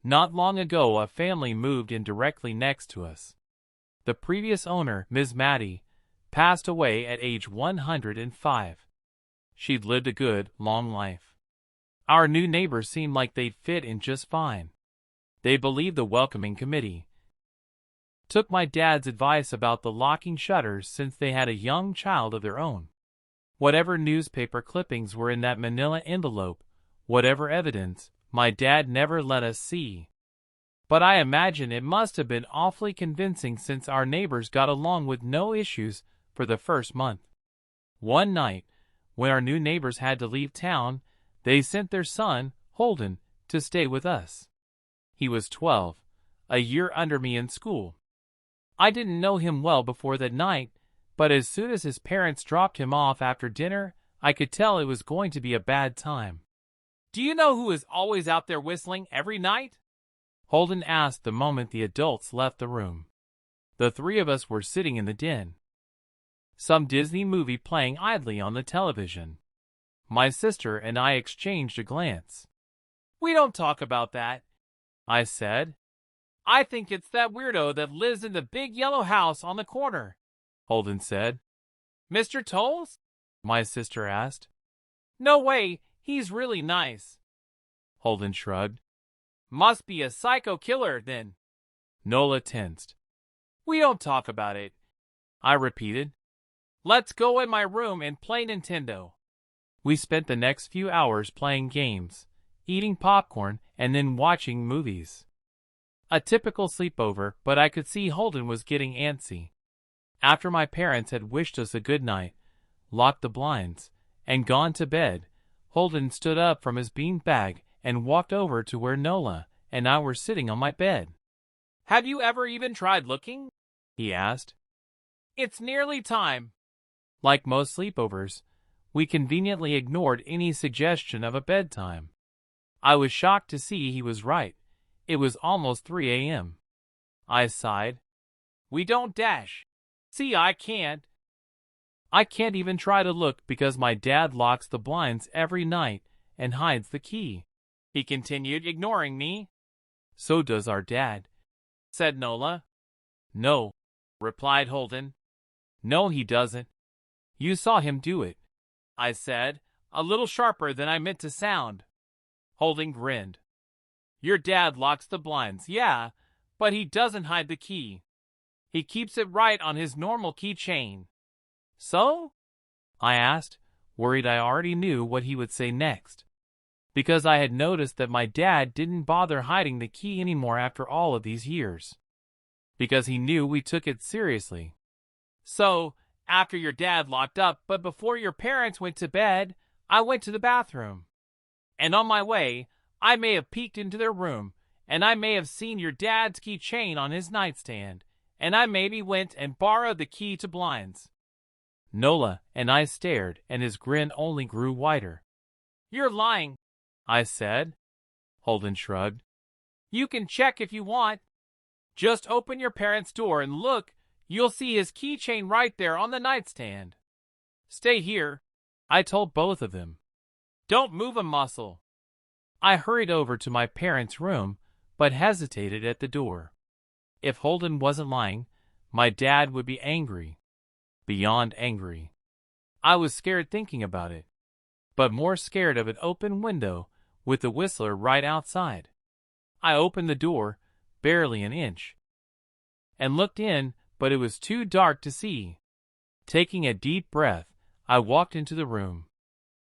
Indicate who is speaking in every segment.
Speaker 1: Not long ago, a family moved in directly next to us. The previous owner, Ms. Maddie, passed away at age 105. She'd lived a good, long life. Our new neighbors seemed like they'd fit in just fine. They believed the welcoming committee. Took my dad's advice about the locking shutters since they had a young child of their own. Whatever newspaper clippings were in that manila envelope, whatever evidence, my dad never let us see. But I imagine it must have been awfully convincing since our neighbors got along with no issues for the first month. One night, when our new neighbors had to leave town, they sent their son, Holden, to stay with us. He was 12, a year under me in school. I didn't know him well before that night, but as soon as his parents dropped him off after dinner, I could tell it was going to be a bad time.
Speaker 2: "Do you know who is always out there whistling every night?"
Speaker 1: Holden asked the moment the adults left the room. The three of us were sitting in the den. Some Disney movie playing idly on the television. My sister and I exchanged a glance.
Speaker 2: "We don't talk about that,"
Speaker 1: I said.
Speaker 2: "I think it's that weirdo that lives in the big yellow house on the corner,"
Speaker 1: Holden said.
Speaker 2: "Mr. Tolles?"
Speaker 1: my sister asked.
Speaker 2: "No way, he's really nice."
Speaker 1: Holden shrugged.
Speaker 2: "Must be a psycho killer, then."
Speaker 1: Nola tensed.
Speaker 2: "We don't talk about it,"
Speaker 1: I repeated.
Speaker 2: "Let's go in my room and play Nintendo."
Speaker 1: We spent the next few hours playing games, eating popcorn, and then watching movies. A typical sleepover, but I could see Holden was getting antsy. After my parents had wished us a good night, locked the blinds, and gone to bed, Holden stood up from his beanbag and walked over to where Nola and I were sitting on my bed.
Speaker 2: "Have you ever even tried looking?"
Speaker 1: he asked.
Speaker 2: "It's nearly time."
Speaker 1: Like most sleepovers, we conveniently ignored any suggestion of a bedtime. I was shocked to see he was right. It was almost 3 a.m. I sighed.
Speaker 2: "We don't dash. See, I can't."
Speaker 1: "I can't even try to look because my dad locks the blinds every night and hides the key,"
Speaker 2: he continued, ignoring me.
Speaker 1: "So does our dad,"
Speaker 2: said Nola.
Speaker 1: "No,"
Speaker 2: replied Holden.
Speaker 1: "No, he doesn't. You saw him do it,"
Speaker 2: I said, a little sharper than I meant to sound. Holden grinned. "Your dad locks the blinds, yeah, but he doesn't hide the key. He keeps it right on his normal keychain."
Speaker 1: "So?" I asked, worried I already knew what he would say next. Because I had noticed that my dad didn't bother hiding the key anymore after all of these years. Because he knew we took it seriously.
Speaker 2: "So, after your dad locked up, but before your parents went to bed, I went to the bathroom. And on my way, I may have peeked into their room, and I may have seen your dad's keychain on his nightstand, and I maybe went and borrowed the key to blinds."
Speaker 1: Nola and I stared, and his grin only grew wider.
Speaker 2: "You're lying,"
Speaker 1: I said. Holden shrugged.
Speaker 2: "You can check if you want. Just open your parents' door and look. You'll see his keychain right there on the nightstand. Stay here,"
Speaker 1: I told both of them.
Speaker 2: "Don't move a muscle."
Speaker 1: I hurried over to my parents' room, but hesitated at the door. If Holden wasn't lying, my dad would be angry. Beyond angry. I was scared thinking about it, but more scared of an open window with the whistler right outside. I opened the door, barely an inch, and looked in, but it was too dark to see. Taking a deep breath, I walked into the room.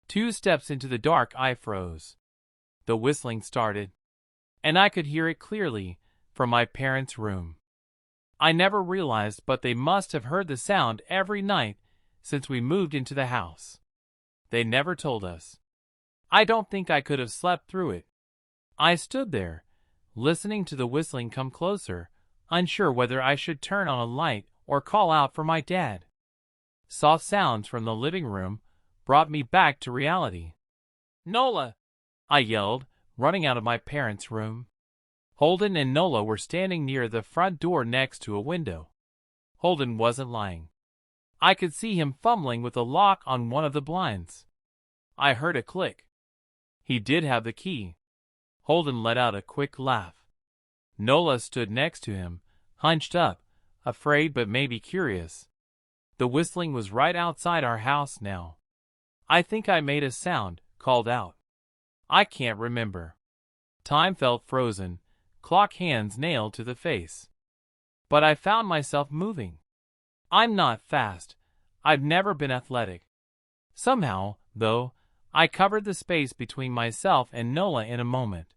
Speaker 1: 2 steps into the dark, I froze. The whistling started, and I could hear it clearly from my parents' room. I never realized, but they must have heard the sound every night since we moved into the house. They never told us. I don't think I could have slept through it. I stood there, listening to the whistling come closer, unsure whether I should turn on a light or call out for my dad. Soft sounds from the living room brought me back to reality.
Speaker 2: "Nola!"
Speaker 1: I yelled, running out of my parents' room. Holden and Nola were standing near the front door next to a window. Holden wasn't lying. I could see him fumbling with the lock on one of the blinds. I heard a click. He did have the key. Holden let out a quick laugh. Nola stood next to him, hunched up, afraid but maybe curious. The whistling was right outside our house now. I think I made a sound, called out. I can't remember. Time felt frozen, clock hands nailed to the face. But I found myself moving. I'm not fast. I've never been athletic. Somehow, though, I covered the space between myself and Nola in a moment.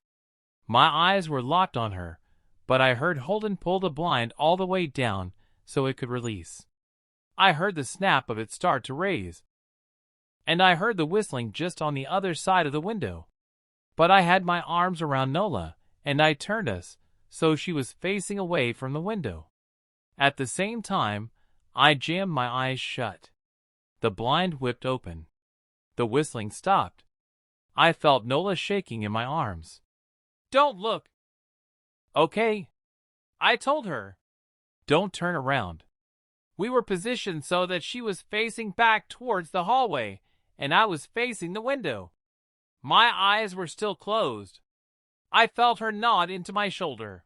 Speaker 1: My eyes were locked on her, but I heard Holden pull the blind all the way down so it could release. I heard the snap of it start to raise. And I heard the whistling just on the other side of the window. But I had my arms around Nola, and I turned us, so she was facing away from the window. At the same time, I jammed my eyes shut. The blind whipped open. The whistling stopped. I felt Nola shaking in my arms. Don't look. Okay, I told her. Don't turn around. We were positioned so that she was facing back towards the hallway, and I was facing the window. My eyes were still closed. I felt her nod into my shoulder.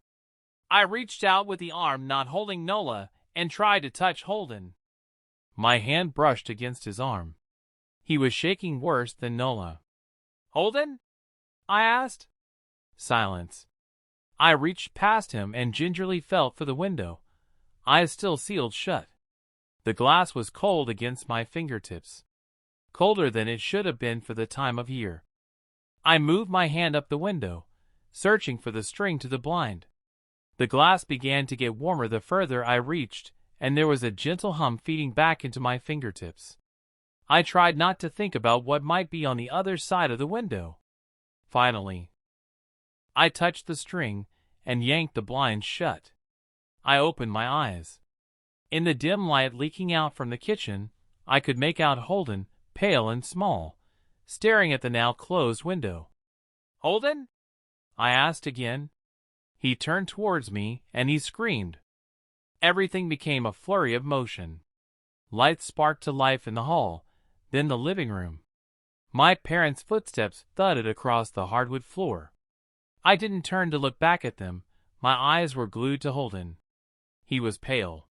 Speaker 1: I reached out with the arm not holding Nola and tried to touch Holden. My hand brushed against his arm. He was shaking worse than Nola. Holden? I asked. Silence. I reached past him and gingerly felt for the window, eyes still sealed shut. The glass was cold against my fingertips. Colder than it should have been for the time of year. I moved my hand up the window, searching for the string to the blind. The glass began to get warmer the further I reached, and there was a gentle hum feeding back into my fingertips. I tried not to think about what might be on the other side of the window. Finally, I touched the string and yanked the blind shut. I opened my eyes. In the dim light leaking out from the kitchen, I could make out Holden, pale and small, staring at the now closed window. Holden? I asked again. He turned towards me and he screamed. Everything became a flurry of motion. Lights sparked to life in the hall, then the living room. My parents' footsteps thudded across the hardwood floor. I didn't turn to look back at them. My eyes were glued to Holden. He was pale.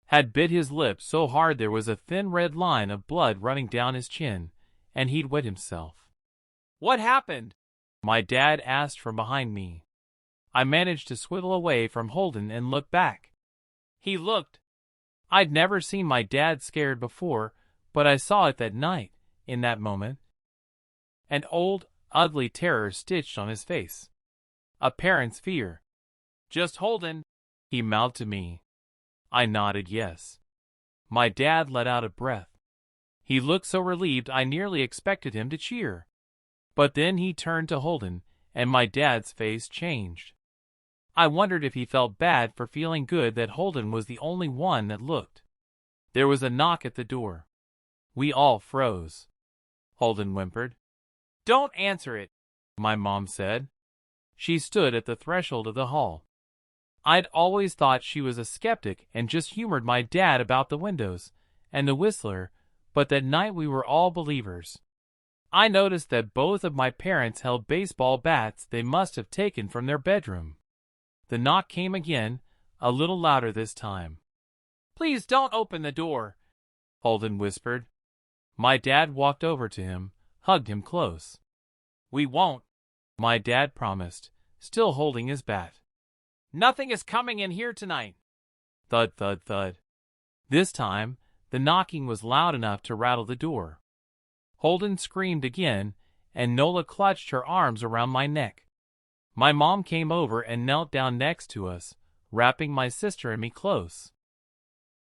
Speaker 1: Had bit his lip so hard there was a thin red line of blood running down his chin, and he'd wet himself. What happened? My dad asked from behind me. I managed to swivel away from Holden and look back. He looked. I'd never seen my dad scared before, but I saw it that night, in that moment. An old, ugly terror stitched on his face. A parent's fear. Just Holden, he mouthed to me. I nodded yes. My dad let out a breath. He looked so relieved I nearly expected him to cheer. But then he turned to Holden, and my dad's face changed. I wondered if he felt bad for feeling good that Holden was the only one that looked. There was a knock at the door. We all froze. Holden whimpered. Don't answer it, my mom said. She stood at the threshold of the hall. I'd always thought she was a skeptic and just humored my dad about the windows and the whistler, but that night we were all believers. I noticed that both of my parents held baseball bats they must have taken from their bedroom. The knock came again, a little louder this time. Please don't open the door, Holden whispered. My dad walked over to him, hugged him close. We won't, my dad promised, still holding his bat. Nothing is coming in here tonight. Thud, thud, thud. This time, the knocking was loud enough to rattle the door. Holden screamed again, and Nola clutched her arms around my neck. My mom came over and knelt down next to us, wrapping my sister and me close.